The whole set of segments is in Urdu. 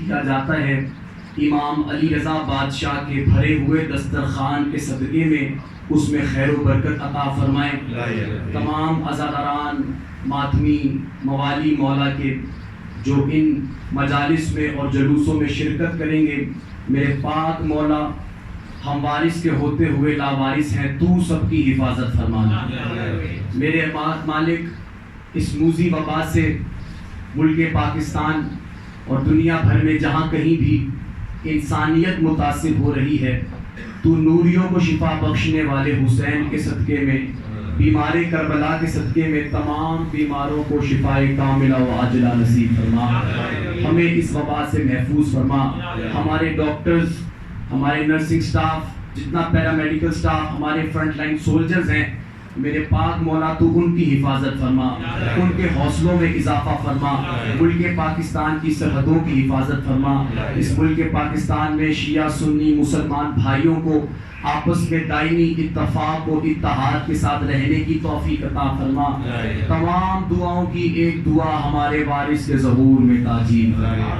کیا جاتا ہے امام علی رضا بادشاہ کے بھرے ہوئے دسترخوان کے صدقے میں اس میں خیر و برکت عطا فرمائے۔ تمام عزاداران ماتمی موالی مولا کے جو ان مجالس میں اور جلوسوں میں شرکت کریں گے، میرے پاک مولا ہم وارث کے ہوتے ہوئے لاوارث ہیں، تو سب کی حفاظت فرمانا۔ میرے مالک اس موذی وبا سے ملک پاکستان اور دنیا بھر میں جہاں کہیں بھی انسانیت متاثر ہو رہی ہے، تو نوریوں کو شفا بخشنے والے حسین کے صدقے میں، بیمار کربلا کے صدقے میں تمام بیماروں کو شفائے کاملہ و عاجلہ نصیب فرما۔ ہمیں اس وبا سے محفوظ فرما۔ ہمارے ڈاکٹرز، ہمارے نرسنگ سٹاف، جتنا پیرامیڈیکل سٹاف، ہمارے فرنٹ لائن سولجرز ہیں، میرے پاک مولا تو ان کی حفاظت فرما، ان کے حوصلوں میں اضافہ فرما، ملک پاکستان کی سرحدوں کی حفاظت فرما۔ اس ملک پاکستان میں شیعہ سنی مسلمان بھائیوں کو آپس میں دائمی اتفاق و اتحاد کے ساتھ رہنے کی توفیق عطا فرما۔ تمام دعاؤں کی ایک دعا ہمارے وارث کے ظہور میں تاجیل فرما۔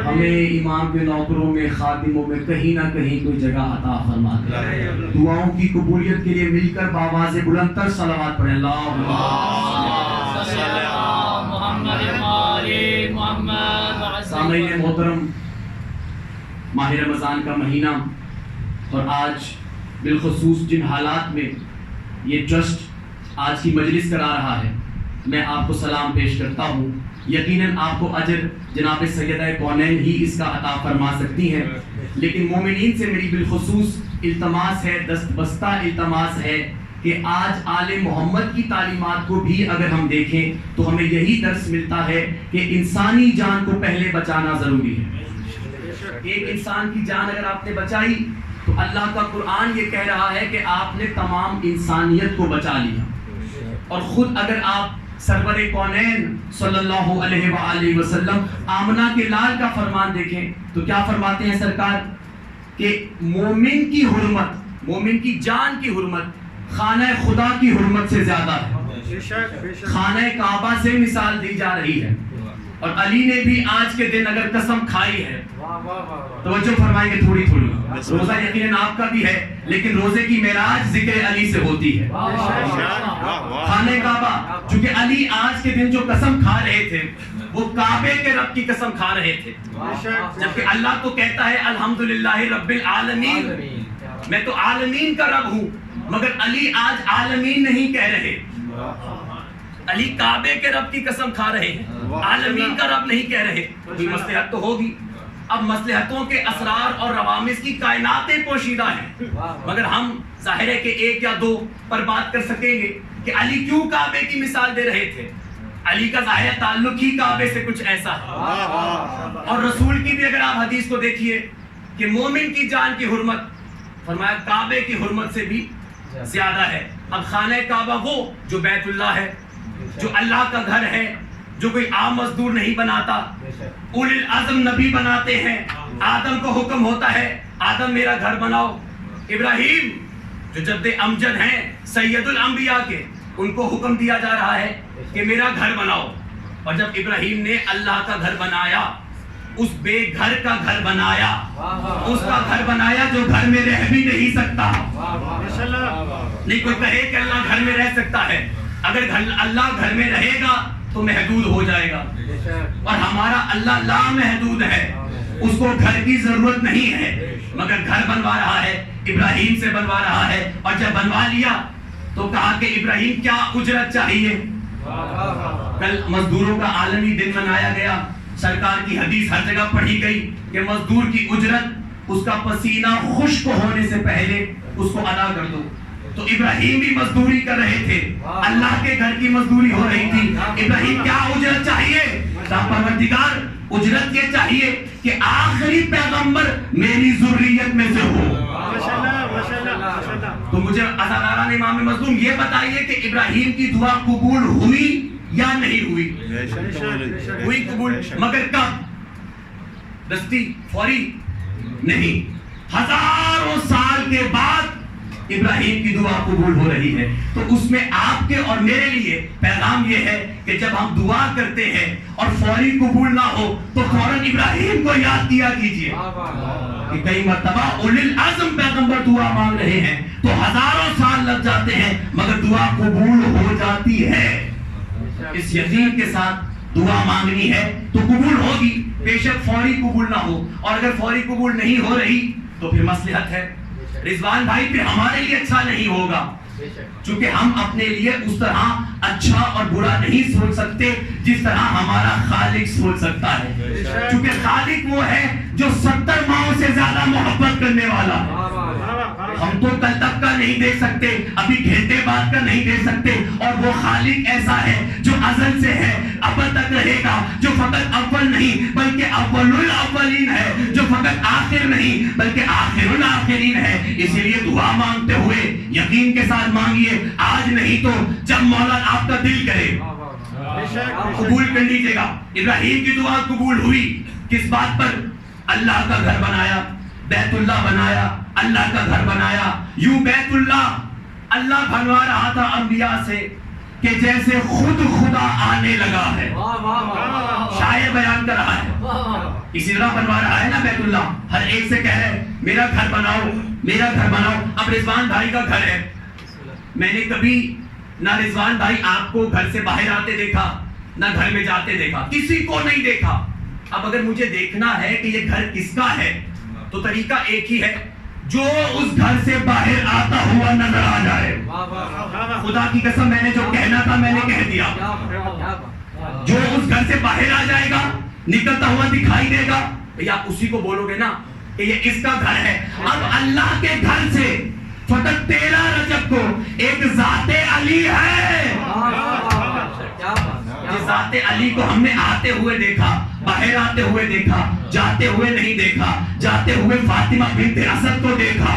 ہمیں امام کے نوکروں میں، خادموں میں کہیں نہ کہیں کوئی جگہ عطا فرما دے۔ دعاؤں کی قبولیت کے لیے مل کر بآواز بلند تر صلوات پڑھیں۔ سامعین محترم، ماہ رمضان کا مہینہ اور آج بالخصوص جن حالات میں یہ ٹرسٹ آج کی مجلس کرا رہا ہے، میں آپ کو سلام پیش کرتا ہوں۔ یقیناً آپ کو اجر جناب سیدہ کونین ہی اس کا عطا فرما سکتی ہیں، لیکن مومنین سے میری بالخصوص التماس ہے، دست بستہ التماس ہے کہ آج آل محمد کی تعلیمات کو بھی اگر ہم دیکھیں تو ہمیں یہی درس ملتا ہے کہ انسانی جان کو پہلے بچانا ضروری ہے۔ ایک انسان کی جان اگر آپ نے بچائی تو اللہ کا قرآن یہ کہہ رہا ہے کہ آپ نے تمام انسانیت کو بچا لیا۔ اور خود اگر آپ سرور کونین صلی اللہ علیہ وآلہ وسلم آمنہ کے لال کا فرمان دیکھیں تو کیا فرماتے ہیں سرکار کہ مومن کی حرمت، مومن کی جان کی حرمت خانہ خدا کی حرمت سے زیادہ ہے۔ خانہ کعبہ سے مثال دی جا رہی ہے، اور علی نے بھی آج کے دن اگر قسم کھائی ہے، توجہ فرمائیں گے تھوڑی تھوڑی، روزہ یقیناً آپ کا بھی ہے لیکن روزے کی معراج ذکر علی سے ہوتی ہے۔ خانہ کعبہ، چونکہ علی آج کے دن جو قسم کھا رہے تھے وہ کعبے کے رب کی قسم کھا رہے تھے، جبکہ اللہ تو کہتا ہے الحمدللہ رب العالمین، میں تو عالمین کا رب ہوں، مگر علی آج عالمین نہیں کہہ رہے، علی کعبے کے رب کی قسم کھا رہے ہیں، عالمین کا رب نہیں کہہ رہے۔ کوئی مصلحت تو ہوگی، اب مصلحتوں کے اسرار اور روامس کی کائناتیں پوشیدہ ہیں، مگر ہم ظاہر ہے کہ ایک یا دو پر بات کر سکیں گے کہ علی کیوں کعبے کی مثال دے رہے تھے۔ علی کا ظاہر تعلق ہی کعبے سے کچھ ایسا ہے، اور رسول کی بھی اگر آپ حدیث کو دیکھیے کہ مومن کی جان کی حرمت فرمایا کعبے کی حرمت سے بھی زیادہ ہے۔ اب خانہ کعبہ وہ جو بیت اللہ ہے، جو اللہ کا گھر ہے، جو کوئی عام مزدور نہیں بناتا، اولی العزم نبی بناتے ہیں۔ آدم کو حکم ہوتا ہے آدم میرا گھر بناؤ، ابراہیم جو جد امجد ہیں سید الانبیاء کے، ان کو حکم دیا جا رہا ہے کہ میرا گھر بناؤ، اور جب ابراہیم نے اللہ کا گھر بنایا، اس بے گھر کا گھر بنایا، اس کا گھر بنایا جو گھر میں رہ بھی نہیں سکتا۔ نہیں کوئی کہے کہ اللہ گھر میں رہ سکتا ہے، اگر اللہ گھر میں رہے گا تو محدود ہو جائے گا، اور ہمارا اللہ لا محدود ہے، اس کو گھر کی ضرورت نہیں ہے، مگر گھر بنوا رہا ہے، ابراہیم سے بنوا رہا ہے، اور جب بنوا لیا تو کہا کہ ابراہیم کیا اجرت چاہیے۔ کل مزدوروں کا عالمی دن منایا گیا، سرکار کی حدیث ہر جگہ پڑھی گئی کہ مزدور کی اجرت اس کا پسینہ خشک ہونے سے پہلے اس کو ادا کر دو۔ تو ابراہیم بھی مزدوری کر رہے تھے، اللہ کے گھر کی مزدوری ہو رہی تھی۔ ابراہیم کیا اجرت چاہیے؟ پروردگار اجرت یہ چاہیے کہ آخری پیغمبر میری ذریت میں سے ہو۔ تو مجھے عزاداران امام مظلوم یہ بتائیے کہ ابراہیم کی دعا قبول ہوئی یا نہیں ہوئی؟ ہوئی قبول، مگر کب؟ دستی فوری نہیں، ہزاروں سال کے بعد ابراہیم کی دعا قبول ہو رہی ہے۔ تو اس میں آپ کے اور میرے لیے پیغام یہ ہے کہ کہ جب ہم دعا کرتے ہیں اور فوری قبول نہ ہو تو فوراً ابراہیم کو یاد کیا کیجئے کہ کئی مرتبہ اولی العزم پیغمبر دعا مانگ رہے ہیں تو ہزاروں سال لگ جاتے ہیں مگر دعا قبول ہو جاتی ہے. اس یقین کے ساتھ دعا مانگنی ہے تو قبول ہوگی، بے شک فوری قبول نہ ہو، اور اگر فوری قبول نہیں ہو رہی تو پھر مصلحت ہے. رضوان بھائی پھر ہمارے لیے اچھا نہیں ہوگا، چونکہ ہم اپنے لیے اس طرح اچھا اور برا نہیں سوچ سکتے جس طرح ہمارا خالق سوچ سکتا ہے. چونکہ خالق وہ ہے جو 70 ماؤں سے زیادہ محبت کرنے والا ہے. ہم تو کل تک کا نہیں دیکھ سکتے، ابھی گھنٹے بعد کا نہیں دیکھ سکتے، اور وہ خالق ایسا ہے جو ازل سے ہے، ابد تک رہے گا، جو فقط اول نہیں بلکہ اول الاولین ہے، جو فقط آخر نہیں بلکہ آخر الاخرین ہے. اسی لیے دعا مانگتے ہوئے یقین کے ساتھ مانگیے، آج نہیں تو جب مولا آپ کا دل کرے قبول کر لیجیے گا. ابراہیم کی دعا قبول ہوئی کس بات پر؟ اللہ کا گھر بنایا، بیت اللہ بنایا، اللہ کا گھر بنایا. یوں بیت اللہ بنوا رہا تھا انبیاء سے کہ جیسے خود خدا آنے لگا ہے. شاعر بیان کر رہا ہے اسی طرح بنوا رہا ہے نا بیت اللہ. ہر ایک سے کہہ رہے میرا گھر بناؤ، میرا گھر بناؤ. اب رضوان بھائی کا گھر ہے، میں نے کبھی نہ رضوان بھائی آپ کو گھر سے باہر آتے دیکھا نہ گھر میں جاتے دیکھا، کسی کو نہیں دیکھا. اب اگر مجھے دیکھنا ہے کہ یہ گھر کس کا ہے تو طریقہ ایک ہی ہے، جو اس گھر سے باہر آتا ہوا نظر آ جائے. خدا کی قسم میں نے جو کہنا تھا میں نے کہہ دیا. جو اس گھر سے باہر آ جائے گا، نکلتا ہوا دکھائی دے گا، آپ اسی کو بولو گے نا کہ یہ اس کا گھر ہے. اب اللہ کے گھر سے فقط 13 رجب کو ایک ذات علی ہے. ذات علی کو ہم نے آتے ہوئے دیکھا، باہر آتے ہوئے دیکھا، جاتے ہوئے نہیں دیکھا. جاتے ہوئے فاطمہ بنت اسد کو دیکھا.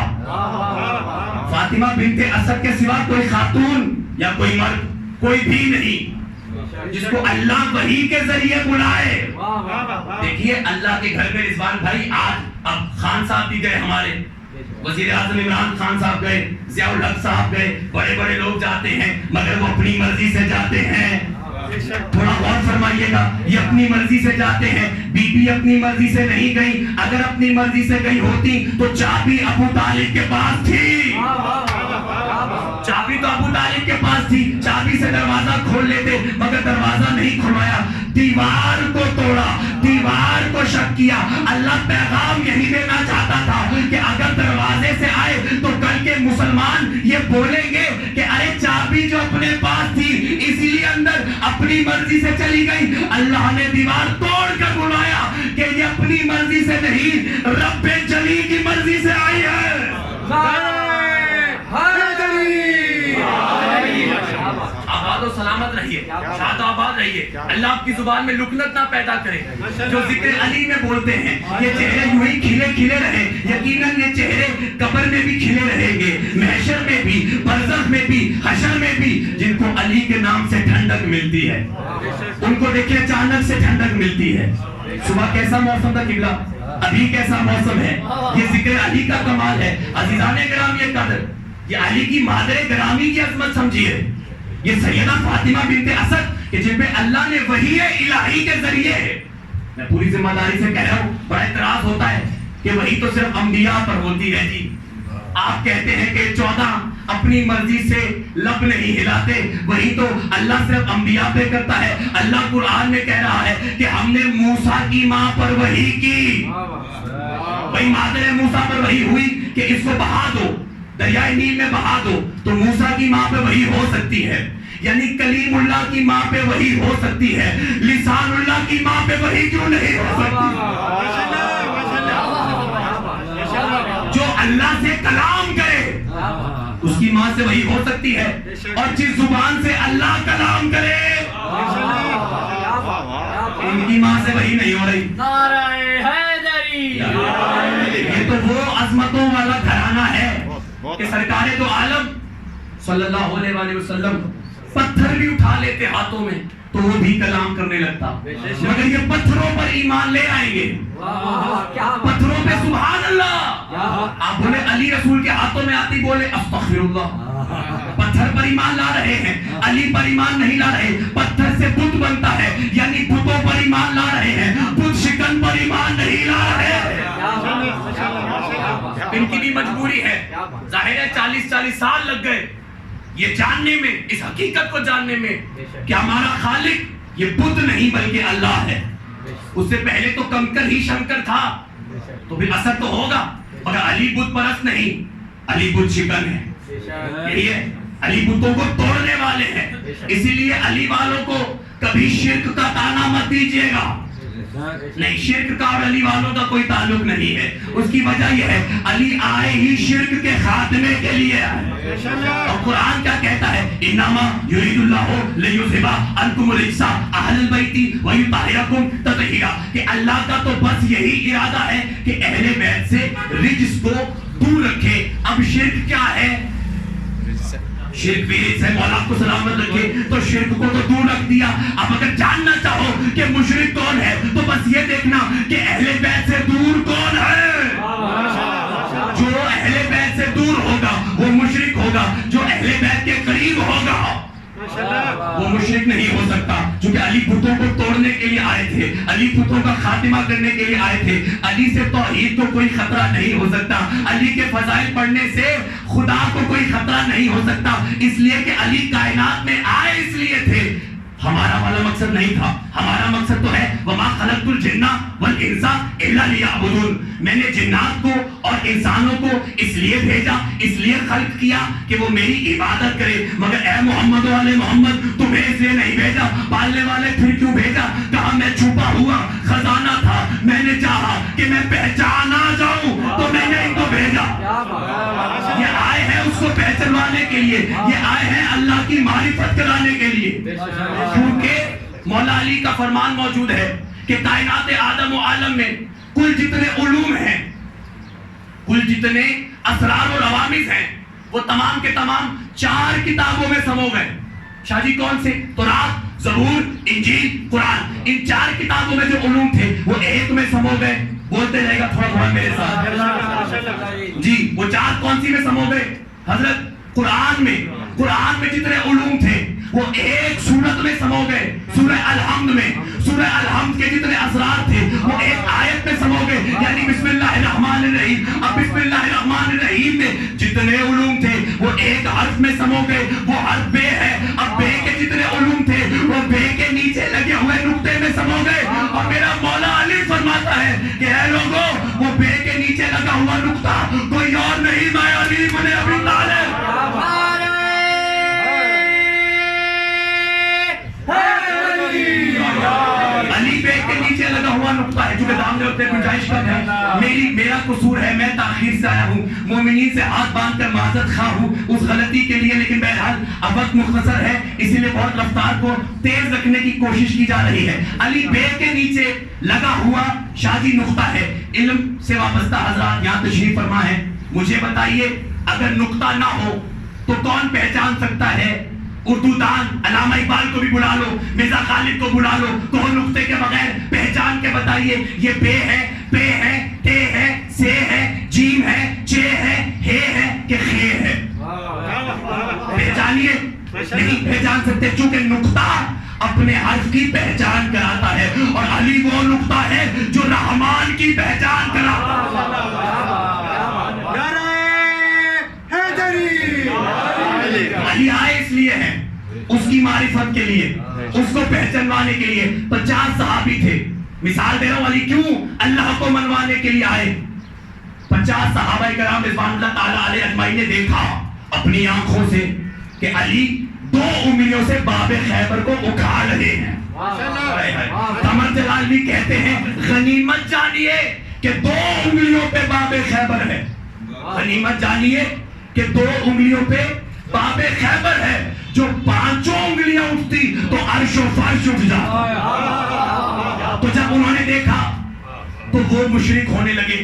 فاطمہ بنت اسد کے سوا کوئی خاتون یا کوئی مرد کوئی بھی نہیں جس کو اللہ وحی کے ذریعے بلائے. دیکھیے اللہ کے گھر میں رضوان بھائی آج اب خان صاحب بھی گئے، ہمارے وزیر اعظم عمران خان صاحب گئے، ضیاء الحق صاحب گئے، بڑے بڑے لوگ جاتے ہیں مگر وہ اپنی مرضی سے جاتے ہیں. تھوڑا غور فرمائیے گا، یہ اپنی مرضی سے جاتے ہیں. بی بی اپنی مرضی سے نہیں گئی، اگر اپنی مرضی سے گئی ہوتی تو چابی ابو طالب کے پاس تھی. چابی تو ابو طالب کے پاس تھی، چابی سے دروازہ کھول لیتے مگر دروازہ نہیں کھلوایا، دیوار کو توڑا، دیوار کو شک کیا. اللہ پیغام یہی دینا چاہتا تھا کہ اگر دروازے سے آئے تو کل کے مسلمان یہ بولیں گے کہ ارے چابی جو اپنے پاس تھی اسی لیے اندر اپنی مرضی سے چلی گئی. اللہ نے دیوار توڑ کر بلایا کہ یہ اپنی مرضی سے نہیں، رب جلی کی مرضی سے آئی ہے. آباد و سلامت رہیے، شاد و آباد رہیے. اللہ آپ کی زبان میں لکنت نہ پیدا کرے. جو ذکر علی میں بولتے ہیں یہ چہرے یوں ہی کھلے کھلے رہے. یقیناً یہ چہرے قبر میں بھی کھلے رہیں گے، محشر میں بھی، برزخ میں بھی، حشر میں بھی. جن کو علی کے نام سے ٹھنڈک ملتی ہے ان کو دیکھیں اچانک سے ٹھنڈک ملتی ہے. صبح کیسا موسم تھا قبلہ، ابھی کیسا موسم ہے. یہ ذکر علی کا کمال ہے. عزیزان گرامی قدر، یہ علی کی مادر گرامی کی عظمت سمجھیے. یہ سیدہ فاطمہ بنت اسد کہ جن پہ اللہ نے وحی الہی کے ذریعے ہے. میں پوری ذمہ داری سے کہہ رہا ہوں، بڑا اعتراض ہوتا ہے کہ وحی تو صرف انبیاء پر ہوتی ہے. جی آپ کہتے ہیں کہ 14 اپنی مرضی سے لب نہیں ہلاتے، وہی تو اللہ صرف انبیاء پہ کرتا ہے. اللہ قرآن میں کہہ رہا ہے کہ ہم نے موسیٰ کی ماں پر وحی کی. وہی مادر موسیٰ پر وحی ہوئی کہ اس کو بہا دو، دریائے نیل میں بہا دو. تو موسیٰ کی ماں پہ وحی ہو سکتی ہے، یعنی کلیم اللہ کی ماں پہ وحی ہو سکتی ہے. لسان اللہ کی ماں پہ وحی کیوں نہیں ہو سکتی؟ جو اللہ سے کلام کرے اس کی ماں سے وحی ہو سکتی ہے، اور جس زبان سے اللہ کلام کرے ان کی ماں سے وحی نہیں ہو رہی. نعرہ حیدری. یہ تو وہ عظمتوں والا گھرانہ ہے کہ سرکار تو عالم صلی اللہ علیہ وآلہ وسلم پتھر بھی اٹھا لیتے ہاتھوں میں تو وہ بھی کلام کرنے لگتا. مگر یہ پتھروں پر ایمان لے آئیں گے، پتھروں پہ سبحان اللہ. آپ بولے علی علی رسول کے ہاتھوں میں آتی بولے استغفراللہ. پتھر پر ایمان لا رہے ہیں, علی پر ایمان نہیں لا رہے. پتھر سے بت بنتا ہے, یعنی بتوں پر ایمان لا رہے ہیں, بت شکن پر ایمان نہیں لا رہے. ان کی بھی مجبوری ہے, ظاہر ہے 40 سال لگ گئے یہ جاننے میں, اس حقیقت کو جاننے میں کہ ہمارا خالق یہ بت نہیں بلکہ اللہ ہے. اس سے پہلے تو کنکر ہی شنکر تھا, تو پھر اثر تو ہوگا. مگر علی بت پرست نہیں, علی بت شکن ہے. یہی ہے, علی بتوں کو توڑنے والے ہیں. اسی لیے علی والوں کو کبھی شرک کا تانا مت دیجیے گا. نہیں, شرک کا اور علی والوں کا کوئی تعلق نہیں ہے. اس کی وجہ یہ ہے علی آئے ہی شرک کے خاتمے کے لیے آئے. اور قرآن کیا کہتا ہے, انما یرید اللہ لیذھب عنکم الرجس اہل البیت ویطہرکم تطہیرا, کہ اللہ کا تو بس یہی ارادہ ہے کہ اہل بیت سے رجس کو دور رکھے. اب شرک کیا ہے؟ شرک بھی سے مولا کو سلامت رکھے, تو شرک کو تو دور رکھ دیا. اب اگر جاننا چاہو کہ مشرک کون ہے تو بس یہ دیکھنا کہ اہل بیت سے دور کون ہے. جو اہل بیت سے دور ہوگا وہ مشرک ہوگا, جو اہل بیت کے قریب ہوگا وہ مشرک نہیں ہو سکتا. چونکہ علی بتوں کو توڑنے کے لیے آئے تھے, علی بتوں کا خاتمہ کرنے کے لیے آئے تھے. علی سے توحید کو کوئی خطرہ نہیں ہو سکتا, علی کے فضائل پڑھنے سے خدا کو کوئی خطرہ نہیں ہو سکتا. اس لیے کہ علی کائنات میں آئے اس لیے تھے, ہمارا والا مقصد نہیں تھا. ہمارا مقصد تو ہے وما خلقت الجن والانس الا لیعبدون, میں نے جنات کو اور انسانوں کو اس لیے بھیجا, اس لیے خلق کیا کہ وہ میری عبادت کرے. مگر اے محمد والے محمد, تمہیں اس لیے نہیں بھیجا. پالنے والے پھر کیوں بھیجا؟ کہا میں چھپا ہوا خزانہ تھا, میں نے چاہا کہ میں پہچانا جاؤں تو میں نے ان کو بھیجا. یہ آئے ہیں اس کو پہچانوانے کے لیے, یہ آئے ہیں اللہ کی معرفت کرانے کے لیے. کیونکہ مولا علی کا فرمان موجود ہے کہ کائنات آدم و عالم میں کل جتنے علوم ہیں, کل جتنے اسرار و روامض ہیں, وہ تمام کے تمام 4 کتابوں میں سمو گئے. شاہ جی کون سے؟ تورات, زبور, انجیل, قرآن. ان 4 کتابوں میں جو علوم تھے وہ ایک میں سمو گئے. بولتے رہے گا تھوڑا تھوڑا میرے ساتھ. جی وہ 4 کون سی میں سمو گئے؟ حضرت قرآن میں جتنے علوم تھے وہ ایک سورت میں سمو گئے, سورہ الحمد میں. سورہ الحمد کے جتنے اسرار تھے وہ ایک آیت میں سمو گئے, یعنی بسم اللہ الرحمن الرحیم. اب بسم اللہ الرحمن الرحیم میں جتنے علوم تھے وہ ایک حرف میں سمو گئے, وہ حرف بے ہے. اب بے کے جتنے علوم تھے وہ بے کے نیچے لگے ہوئے نقطے میں سمو گئے. اور میرا مولا علی فرماتا ہے کہ اے لوگوں, وہ بے کے نیچے لگا ہوا نقطہ کوئی اور نہیں, میں علی بن ابی طالب. علی بے کے نیچے لگا ہوا نقطہ ہے. چونکہ دامنے ہوتے گنجائش کم ہے, میرا قصور ہے, میں تاخیر سے آیا ہوں, مومنین سے ہاتھ باندھ کر معذرت خواہ ہوں اس غلطی کے لیے. لیکن بہرحال اب وقت مختصر ہے, اسی لیے بہت رفتار کو تیز رکھنے کی کوشش کی جا رہی ہے. علی بے کے نیچے لگا ہوا شادی نقطہ ہے. علم سے وابستہ حضرات یہاں تشریف فرما ہے, مجھے بتائیے اگر نقطہ نہ ہو تو کون پہچان سکتا ہے؟ اردو دان علامہ اقبال کو بھی بلا لو, مرزا خالد کو بلا لو, تو نقطے کے بغیر پہچان کے بتائیے یہ بے ہے, پے ہے, تے ہے, سے ہے, جیم ہے, چے ہے, ہے کہ خے ہے. پہچانیے, نہیں پہچان سکتے چونکہ نقطہ اپنے حرف کی پہچان کراتا ہے, اور علی وہ نقطہ ہے جو رحمان کی پہچان کراتا ہے. علی آئے اس لیے ہیں, اس کی معرفت کے لیے, اس کو پہچانوانے کے لیے. 50 صحابی تھے, مثال دے رہا ہوں, علی کیوں اللہ کو منوانے کے لیے آئے. 50 صحابہ کرام رضوان اللہ تعالی علیہ اجمعین نے دیکھا اپنی آنکھوں سے کہ علی 2 انگلیوں سے باب خیبر کو اکھاڑ رہے ہیں. قمر جلال بھی کہتے ہیں غنیمت جانیے کہ 2 انگلیوں پہ باب خیبر ہے. غنیمت جانیے کہ 2 انگلیوں پہ باب خیبر ہے, جو 5 انگلیاں اٹھتی تو عرش و فرش اٹھ جاتا. تو جب انہوں نے دیکھا تو وہ مشرک ہونے لگے.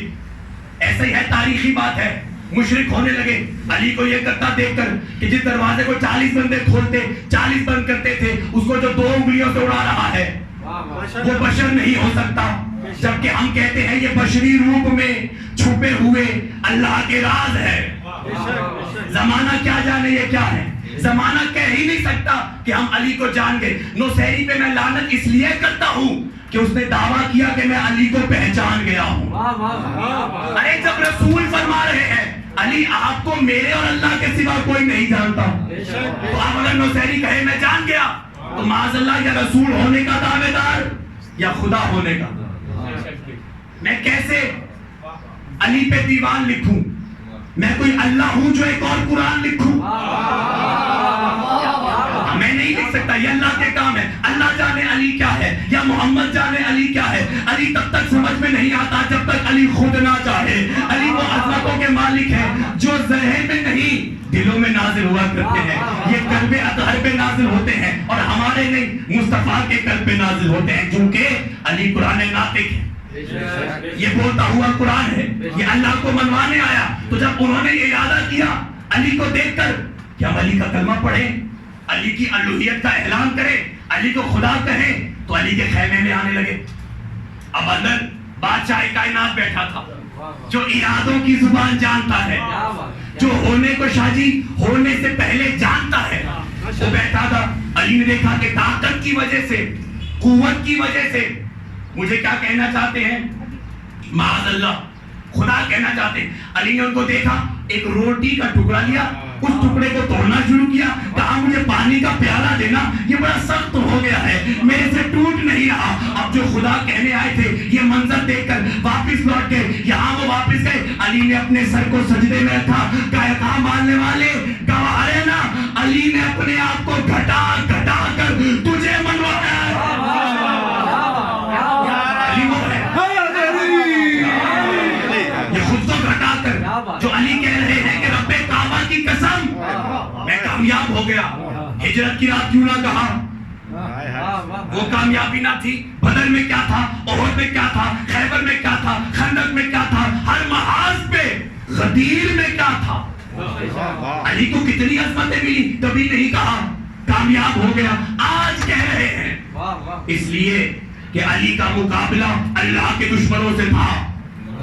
ایسا ہی ہے, تاریخی بات ہے, مشرک ہونے لگے. علی کو یہ کرتا دیکھ کر کہ جس دروازے کو 40 بندے کھولتے 40 بند کرتے تھے, اس کو جو 2 انگلیوں سے اڑا رہا ہے وہ بشر نہیں ہو سکتا. جبکہ ہم کہتے ہیں یہ بشری روپ میں چھپے ہوئے اللہ کے راز ہے. زمانہ کیا جانے یہ کیا ہے. زمانہ کہہ ہی نہیں سکتا کہ ہم علی کو جان گئے. نوسیری پہ میں لعنت اس لیے کرتا ہوں کہ اس نے دعویٰ کیا کہ میں علی کو پہچان گیا ہوں. ارے جب رسول فرما رہے ہیں علی آپ کو میرے اور اللہ کے سوا کوئی نہیں جانتا, تو آپ اگر نوسیری کہے میں جان گیا تو معاذ اللہ یا رسول ہونے کا دعوے دار یا خدا ہونے کا. میں کیسے علی پہ دیوان لکھوں؟ میں کوئی اللہ ہوں جو ایک اور قرآن لکھوں؟ میں نہیں لکھ سکتا. یہ اللہ کے کام ہے. اللہ جانے علی کیا ہے یا محمد جانے علی کیا ہے. علی تب تک سمجھ میں نہیں آتا جب تک علی خود نہ چاہے. علی وہ عظمتوں کے مالک ہے جو ذہن میں نہیں دلوں میں نازل ہوا کرتے ہیں. یہ قلب اطہر پہ نازل ہوتے ہیں اور ہمارے نہیں مصطفیٰ کے قلب پہ نازل ہوتے ہیں, کیونکہ علی قرآن ناطق ہے. یہ بولتا ہوا قرآن ہے. یہ اللہ کو منوانے آیا. تو جب انہوں نے یہ ارادہ کیا علی کو دیکھ کر کہ ہم علی کا کلمہ پڑھیں, علی کی الوہیت کا اعلان کریں, علی کو خدا کہیں, تو علی کے خیمے میں آنے لگے. اب اندر بادشاہ کائنات بیٹھا تھا جو ارادوں کی زبان جانتا ہے, جو ہونے کو شاہ جی ہونے سے پہلے جانتا ہے. وہ بیٹھا تھا. علی نے دیکھا کہ طاقت کی وجہ سے, قوت کی وجہ سے, مجھے کیا کہنا چاہتے ہیں معاذ اللہ خدا کہنا چاہتے ہیں. علی نے ان کو دیکھا, ایک روٹی کا ٹکڑا لیا, اس ٹکڑے کو توڑنا شروع کیا, کہا مجھے پانی کا پیالہ دینا, یہ بڑا سخت ہو گیا ہے, میرے سے ٹوٹ نہیں رہا. اب جو خدا کہنے آئے تھے یہ منظر دیکھ کر واپس لوٹ گئے. یہاں وہ واپس گئے. علی نے اپنے سر کو سجدے میں رکھا, کہا ماننے والے گواہ ہے نا, علی نے اپنے آپ کو گھٹا گھٹا کر تجھے منوایا. جو علی کہہ رہے ہیں کہ رب کعبہ کی قسم میں کامیاب ہو گیا. ہجرت کی رات کیوں نہ کہا؟ وہ کامیابی نہ تھی. بدر میں کیا تھا, احد میں کیا تھا, خیبر میں کیا تھا, خندق میں کیا تھا, ہر محاذ پہ غدیر میں کیا تھا. علی کو کتنی عظمتیں ملی, کبھی نہیں کہا کامیاب ہو گیا. آج کہہ رہے ہیں اس لیے کہ علی کا مقابلہ اللہ کے دشمنوں سے تھا.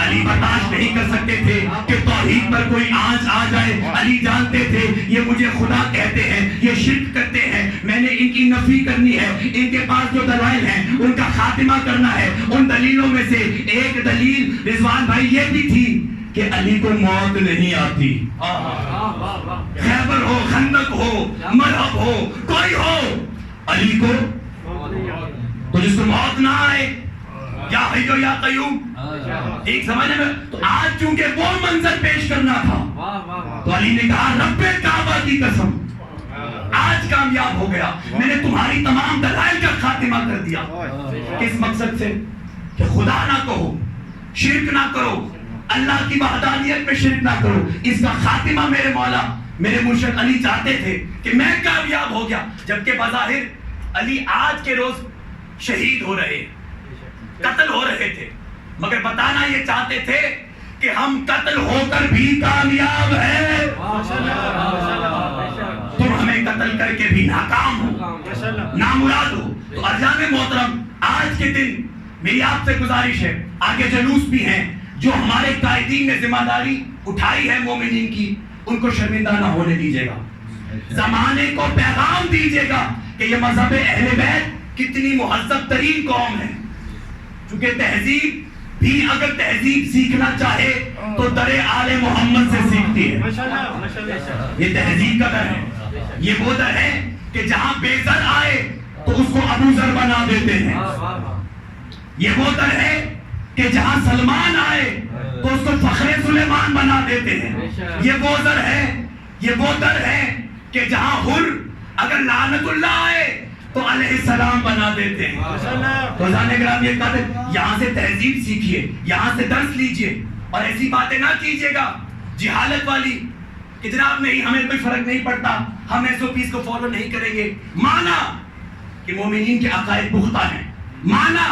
علی برداشت نہیں کر سکتے تھے کہ توحید پر کوئی آنچ آ جائے. علی جانتے تھے یہ مجھے خدا کہتے ہیں, یہ شرک کرتے ہیں, میں نے ان کی نفی کرنی ہے. ان کے پاس جو دلائل ہیں ان کا خاتمہ کرنا ہے. ان دلیلوں میں سے ایک دلیل رضوان بھائی یہ بھی تھی کہ علی کو موت نہیں آتی. خیبر ہو, خندق ہو, مرحب ہو, کوئی ہو, علی کو تو جس کو موت نہ آئے یا حی یا قیوم, ایک سمجھنے میں. تو آج چونکہ وہ منظر پیش کرنا تھا تو علی نے کہا رب کعبہ کی قسم آج کامیاب ہو گیا. میں نے تمہاری تمام دلائل کا خاتمہ کر دیا. کس مقصد سے؟ کہ خدا نہ کہو, شرک نہ کرو, اللہ کی وحدانیت میں شرک نہ کرو. اس کا خاتمہ میرے مولا میرے مرشد علی چاہتے تھے کہ میں کامیاب ہو گیا. جبکہ بظاہر علی آج کے روز شہید ہو رہے, قتل ہو رہے تھے, مگر بتانا یہ چاہتے تھے کہ ہم قتل ہو کر بھی کامیاب ہیں. تم ہمیں قتل کر کے بھی ناکام ہو, نامراد ہو. تو ارجان محترم آج کے دن میری آپ سے گزارش ہے, آگے جلوس بھی ہیں جو ہمارے قائدین نے ذمہ داری اٹھائی ہے مومنین کی, ان کو شرمندہ نہ ہونے دیجیے گا. زمانے کو پیغام دیجیے گا کہ یہ مذہب اہل بیت کتنی مہذب ترین قوم ہے. چونکہ تہذیب بھی اگر تہذیب سیکھنا چاہے تو در آل محمد سے سیکھتی ہے. یہ تہذیب کا در ہے. یہ وہ در ہے کہ جہاں بے زر آئے تو اس کو ابو ذر بنا دیتے ہیں. یہ وہ در ہے کہ جہاں سلمان آئے تو اس کو فخر سلیمان بنا دیتے ہیں. یہ وہ در ہے, یہ وہ در ہے کہ جہاں حر اگر لعنت اللہ آئے تو علیہ السلام بنا دیتے ہیں. تو گرام یہ کہتے ہیں یہاں سے تہذیب سیکھیے, یہاں سے درس لیجئے, اور ایسی باتیں نہ کیجیے گا جہالت والی کہ جناب نہیں ہمیں کوئی فرق نہیں پڑتا, ہم SOPs کو فالو نہیں کریں گے. مانا کہ مومنین کے عقائد پختہ ہیں, مانا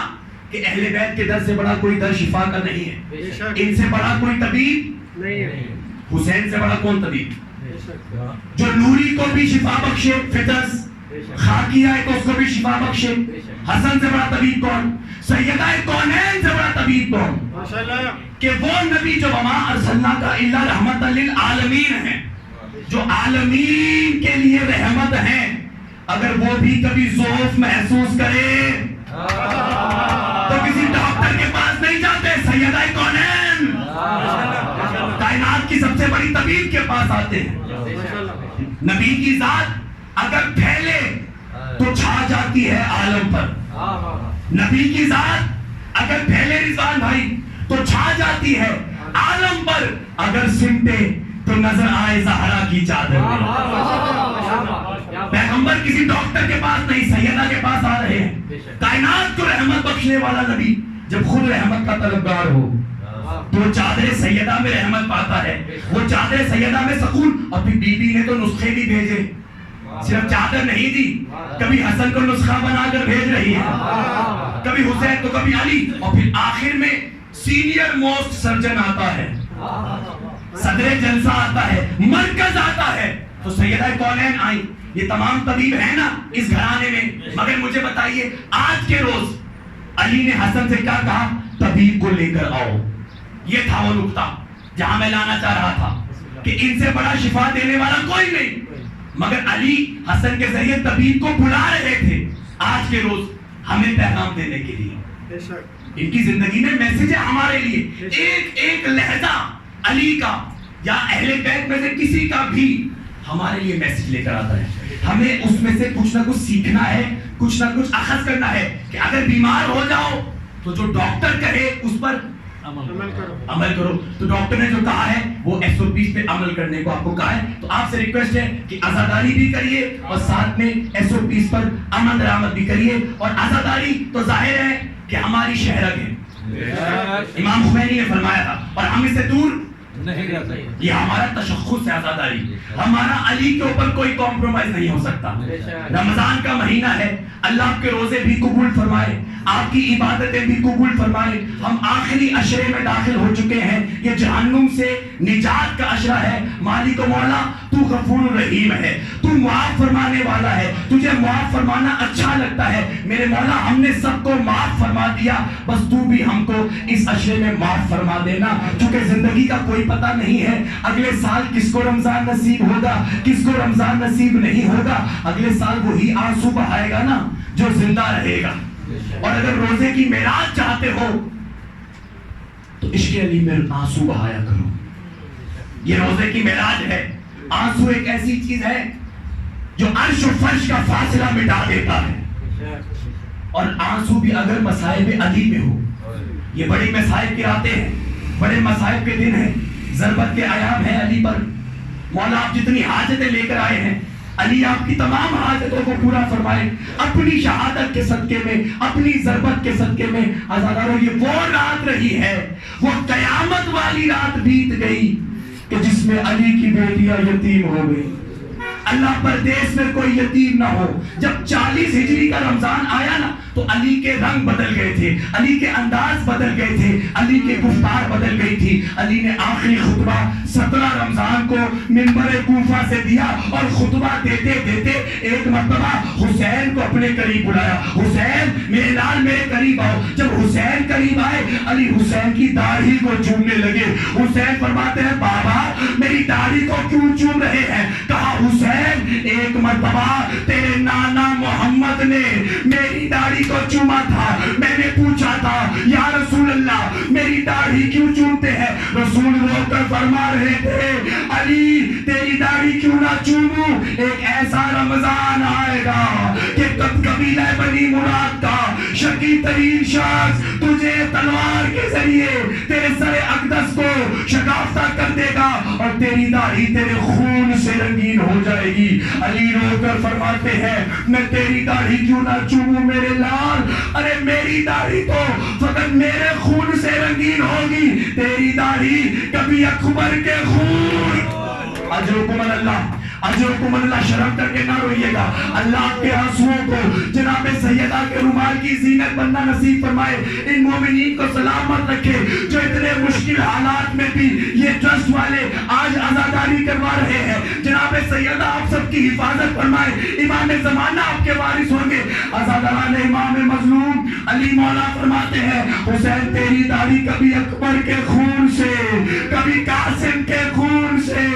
کہ اہل بیت کے در سے بڑا کوئی در شفا کا نہیں ہے, ان سے بڑا کوئی طبیب نہیں, حسین سے بڑا کون طبیب, جو نوری کو بھی شفا بخشے فطرس خاکی آئے تو اس کو بھی شفا بخشے. حسن سے بڑا طبیب کون؟ سیدہ کونین سے بڑا طبیب کون؟ کہ وہ نبی جو وما ارسلناک الا رحمت للعالمین ہیں، جو عالمین کے لیے رحمت ہیں، اگر وہ بھی کبھی ضعف محسوس کرے تو کسی ڈاکٹر کے پاس نہیں جاتے، سیدہ کونین کائنات کی سب سے بڑی طبیب کے پاس آتے ہیں. نبی کی ذات اگر پھیلے تو چھا جاتی ہے عالم پر. نبی کی ذات اگر پھیلے رضوان بھائی تو چھا جاتی ہے عالم پر، اگر سمٹے تو نظر آئے زہرا کی چادر میں. پیغمبر کسی ڈاکٹر کے پاس نہیں، سیدہ کے پاس آ رہے ہیں. کائنات کو رحمت بخشنے والا نبی جب خود رحمت کا طلبگار ہو تو وہ چادر سیدہ میں رحمت پاتا ہے، وہ چادر سیدہ میں سکون. ابھی بی بی نے تو نسخے بھی بھیجے، صرف چادر نہیں دی، کبھی حسن کو نسخہ بنا کر بھیج رہی ہے، کبھی حسین تو کبھی علی، اور پھر آخر میں سینئر موسٹ سرجن آتا ہے، صدر جلسہ آتا ہے، مرکز آتا ہے. تو سیدہ کونین آئی. یہ تمام طبیب ہیں نا اس گھرانے میں، مگر مجھے بتائیے آج کے روز علی نے حسن سے کیا کہا؟ طبیب کو لے کر آؤ. یہ تھا وہ نقطہ جہاں میں لانا چاہ رہا تھا کہ ان سے بڑا شفا دینے والا کوئی نہیں. مگر علی حسن کے ذریعے طبیب کو بلا رہے تھے آج کے روز ہمیں پیغام دینے کے لیے. ان کی زندگی میں میسج ہے ہمارے لیے. ایک ایک لہجہ علی کا یا اہل بیت میں سے کسی کا بھی ہمارے لیے میسج لے کر آتا ہے. ہمیں اس میں سے کچھ نہ کچھ سیکھنا ہے، کچھ نہ کچھ اخذ کرنا ہے کہ اگر بیمار ہو جاؤ تو جو ڈاکٹر کہے اس پر عمل کرو. تو ڈاکٹر نے جو کہا ہے وہ SOPs پہ عمل کرنے کو آپ کو کہا ہے. تو آپ سے ریکویسٹ ہے کہ عزاداری بھی کریے اور ساتھ میں SOPs پر عمل درآمد بھی کریے. اور عزاداری تو ظاہر ہے کہ ہماری شہرت ہے، امام خمینی نے فرمایا تھا، اور ہم اس سے دور نہیں رہ سکتے. یہ ہمارا تشخص ہے عزاداری. ہمارا علی کے اوپر کوئی کمپرومائز نہیں ہو سکتا. رمضان کا مہینہ ہے، اللہ آپ کے روزے بھی قبول فرمائے، آپ کی عبادتیں بھی قبول فرمائے. ہم آخری عشرے میں داخل ہو چکے ہیں. یہ جہنم سے نجات کا عشرہ ہے. مالک و مولا تو غفور رحیم ہے، تو معاف فرمانے والا ہے، تجھے معاف فرمانا اچھا لگتا ہے. میرے مولا ہم نے سب کو معاف فرما دیا، بس تو بھی ہم کو اس عشرے میں معاف فرما دینا. چونکہ زندگی کا کوئی پتہ نہیں ہے اگلے سال کس کو رمضان نصیب ہوگا، کس کو رمضان نصیب نہیں ہوگا. اگلے سال وہی آنسو بہائے گا نا جو زندہ رہے گا. اور اگر روزے کی معراج چاہتے ہو تو عشق علی میں آنسو بہایا کرو. یہ روزے کی معراج ہے. آنسو ایک ایسی چیز ہے جو عرش و فرش کا فاصلہ مٹا دیتا ہے. اور آنسو بھی اگر مصائب علی میں ہو. یہ بڑی مصائب کی راتیں ہیں، بڑے مصائب کے دن ہیں، ضربت کے ایام ہیں علی پر. مولا آپ جتنی حاجتیں لے کر آئے ہیں، علی آپ کی تمام حاجتوں کو پورا فرمائے. اپنی شہادت کے صدقے میں، اپنی ضربت کے صدقے میں. عزادارو یہ وہ رات رہی ہے، وہ قیامت والی رات بیت گئی کہ جس میں علی کی بیٹیاں یتیم ہو گئی. اللہ پردیس میں کوئی یتیم نہ ہو. جب 40 ہجری کا رمضان آیا نا تو علی کے رنگ بدل گئے تھے، علی کے انداز بدل گئے تھے، علی کے گفتار بدل گئی تھی. علی نے آخری خطبہ 17 رمضان کو منبر کوفہ سے دیا اور خطبہ دیتے دیتے ایک مرتبہ حسین کو اپنے قریب بلایا. حسین میرے لال میرے قریب آؤ. جب حسین قریب آئے علی حسین کی داڑھی کو چومنے لگے. حسین فرماتے ہیں بابا میری داڑھی کو کیوں چوم رہے ہیں؟ کہا حسین ایک مرتبہ تیرے نانا محمد نے میری داڑھی کو چوما تھا. میں نے پوچھا تھا یا رسول اللہ میری داڑھی کیوں چومتے ہیں؟ رسول رو کر فرما رہے تھے علی تیری داڑھی کیوں نہ چوموں؟ ایک ایسا رمضان آئے گا کہ قبیلہ بنی مراد کا شقی ترین شخص تجھے تلوار کے ذریعے تیرے سر اقدس کو شکافتہ کر دے گا اور تیری داڑھی تیرے خون سے رنگین ہو جائے گی. علی رو کر فرماتے ہیں میں تیری داڑھی کیوں نہ چوموں میرے لال؟ ارے میری داڑھی تو فقط میرے خون سے رنگین ہوگی، تیری داڑھی کبھی اکبر کے خون. اجرکم اللہ، اجرکم اللہ. شرم کر کے نہ روئیے گا. اللہ کے آنسوؤں کو جناب سیدہ کے رومال کی زینت بننا نصیب فرمائے. ان مومنین کو سلامت رکھے جو اتنے مشکل حالات میں بھی یہ ٹرسٹ والے آج عزاداری کروا رہے ہیں. جناب سیدہ آپ سب کی حفاظت فرمائے. امام زمانہ آپ کے وارث ہوں گے. عزاداران امام مظلوم علی مولا فرماتے ہیں حسین تیری داڑھی کبھی اکبر کے خون سے, کبھی قاسم کے خون سے,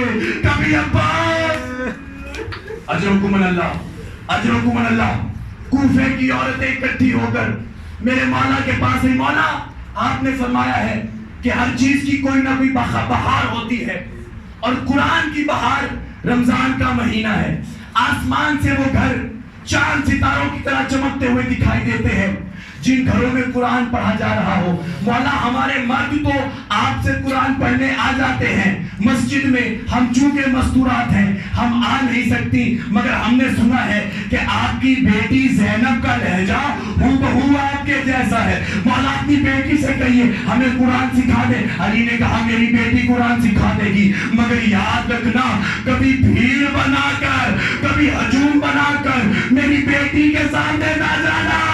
کبھی عباس. اجرکم اللہ, اجرکم اللہ. کوفے کی عورتیں اکٹھی ہو کر میرے مولا کے پاس ہی, مولا آپ نے فرمایا ہے کہ ہر چیز کی کوئی نہ کوئی بہار ہوتی ہے, اور قرآن کی بہار رمضان کا مہینہ ہے. آسمان سے وہ گھر چاند ستاروں کی طرح چمکتے ہوئے دکھائی دیتے ہیں جن گھروں میں قرآن پڑھا جا رہا ہو. مولا ہمارے مرد تو آپ سے قرآن پڑھنے آ جاتے ہیں مسجد میں, ہم چونکہ مستورات ہیں ہم آ نہیں سکتی, مگر ہم نے سنا ہے کہ آپ کی بیٹی زینب کا لہجہ ہو بہو آپ کے جیسا ہے. مولا اپنی بیٹی سے کہیے ہمیں قرآن سکھا دے. علی نے کہا میری بیٹی قرآن سکھا دے گی, مگر یاد رکھنا کبھی بھیڑ بنا کر, کبھی ہجوم بنا کر میری بیٹی کے سامنے نہ جانا.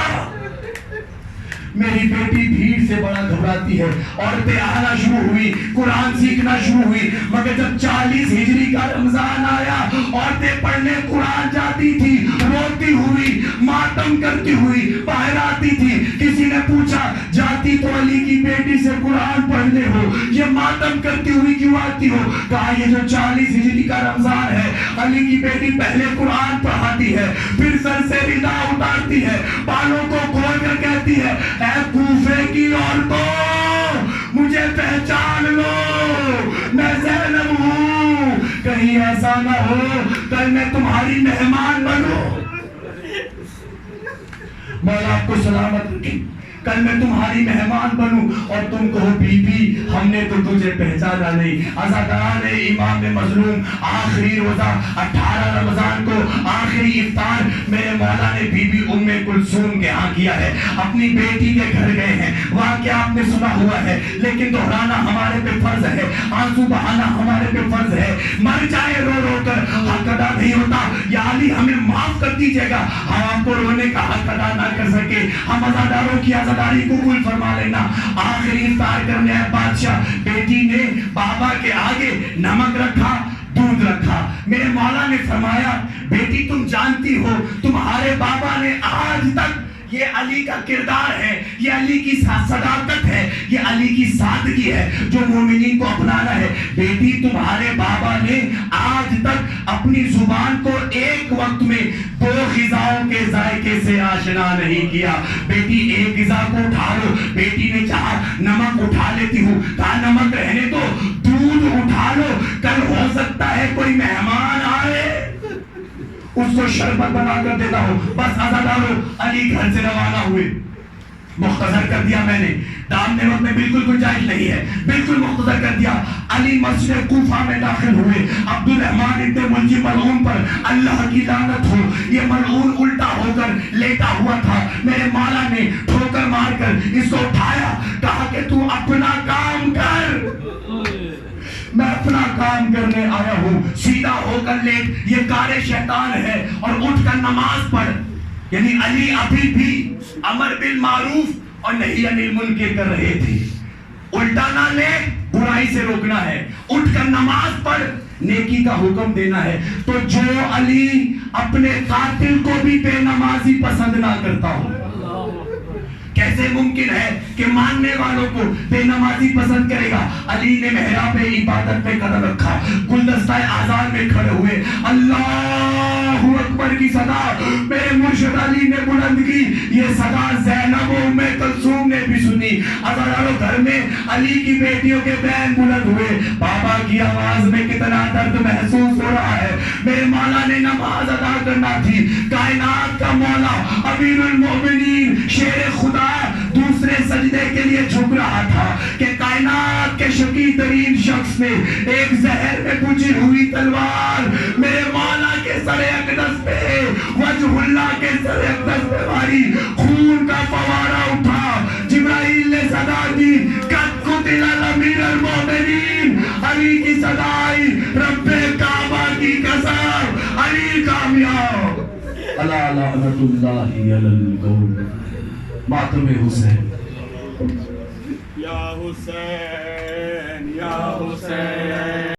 میری بیٹی بھیڑ سے بڑا گھبراتی ہے. عورتیں آنا شروع ہوئی, قرآن سیکھنا شروع ہوئی, مگر جب 40 ہجری کا رمضان آیا عورتیں پڑھنے قرآن جاتی تھی, روتی ہوئی, ماتم کرتی ہوئی باہر آتی تھی. کسی نے پوچھا جاتی تو علی کی بیٹی سے قرآن پڑھنے ہو, یہ ماتم کرتی ہوئی کیوں آتی ہو؟ کہا یہ جو 40 ہجری کا رمضان ہے علی کی بیٹی پہلے قرآن پڑھاتی ہے, پھر سر سے ردا اتارتی ہے, بالوں کو کھول کر کہتی ہے اے کوفے کی عورتوں مجھے پہچان لو, میں زینب ہوں, کہیں ایسا نہ ہو کل میں تمہاری مہمان بنوں. مولا آپ کو سلامت رکھے, کل میں تمہاری مہمان بنوں اور تم کہو بی بی ہم نے تو تجھے پہچانا نہیں. عزاداران امام مظلوم آخری روزہ 18 رمضان کو آخری افطار میرے مولا نے بی بی ام کلثوم کے ہاں کیا ہے. اپنی بیٹی کے گھر گئے ہیں, واقعہ آپ نے سنا ہوا ہے لیکن دہرانا ہمارے پہ فرض ہے, آنسو بہانا ہمارے پہ فرض ہے. مر جائے رو رو کر حق ادا نہیں ہوتا. یا علی ہمیں معاف کر دیجیے گا, ہم آپ کو رونے کا حق ادا نہ کر سکے, ہم عزاداروں کی داری قبول فرما لینا. آخری افطار کرنے آئے بادشاہ, بیٹی نے بابا کے آگے نمک رکھا, دودھ رکھا. میرے مولا نے فرمایا بیٹی تم جانتی ہو تمہارے بابا نے آج تک, یہ علی کا کردار ہے, یہ علی کی صداقت ہے, یہ علی کی سادگی ہے جو مومنین کو اپنانا ہے. بیٹی تمہارے بابا نے آج تک اپنی زبان کو ایک وقت میں 2 غذاؤں کے ذائقے سے آشنا نہیں کیا. بیٹی ایک غذا کو اٹھا لو. بیٹی نے چاہا نمک اٹھا لیتی ہوں, کہا نمک رہنے دو, دودھ اٹھا لو, کل ہو سکتا ہے کوئی مہمان آئے اس کو شربت بنا کر دیتا ہوں. بس عزادارو علی گھر سے روانہ ہوئے. مختصر کر دیا میں نے, دامنے وقت میں بالکل گنجائش نہیں ہے, بالکل مختصر کر دیا. علی مسجد کوفہ میں داخل ہوئے. عبد الرحمن ابن ملجم ملعون پر اللہ کی لعنت ہو, یہ ملعون الٹا ہو کر لیٹا ہوا تھا. میرے مولا نے ٹھوکر مار کر اس کو اٹھایا, کہا کہ تو اپنا کام کر, میں اپنا کام کرنے آیا ہوں. سیدھا ہو کر لیٹ, یہ کار شیطان ہے, اور اٹھ کر نماز پڑھ. یعنی علی ابھی بھی امر بالمعروف اور نہی عن المنکر کر رہے تھے. الٹا نہ لے, برائی سے روکنا ہے, اٹھ کر نماز پڑھ, نیکی کا حکم دینا ہے. تو جو علی اپنے قاتل کو بھی بے نمازی پسند نہ کرتا ہو, کیسے ممکن ہے کہ ماننے والوں کو بے نمازی پسند کرے گا؟ علی نے محراب عبادت میں قدم رکھا, گلدستہ آذان میں کھڑے ہوئے, اللہ اکبر کی صدا میرے مرشد علی نے بلند کی. یہ صدا زینب و ام کلثوم نے بھی سنی. عزادارو گھر میں علی کی بیٹیوں کے بین بلند ہوئے. بابا کی آواز میں کتنا درد محسوس ہو رہا ہے. میرے مولا نے نماز ادا کرنا تھی. کائنات کا مولا امیر المومنین شیر خدا دوسرے سجدے کے لیے جھک رہا تھا کہ کائنات کے شقی ترین شخص نے ایک زہر میں بجھی ہوئی تلوار میرے مولا کے سر اقدس پہ, وجہ اللہ کے سر اقدس پہ ماری. خون کا فوارہ اٹھا. جبرائیل نے صدا دی, قد قتل امیر المومنین. علی کی صدا آئی, رب کعبہ کی قسم علی کامیاب. اللہ لعنت اللہ علی القوم. ماتم حسین, یا حسین یا حسین.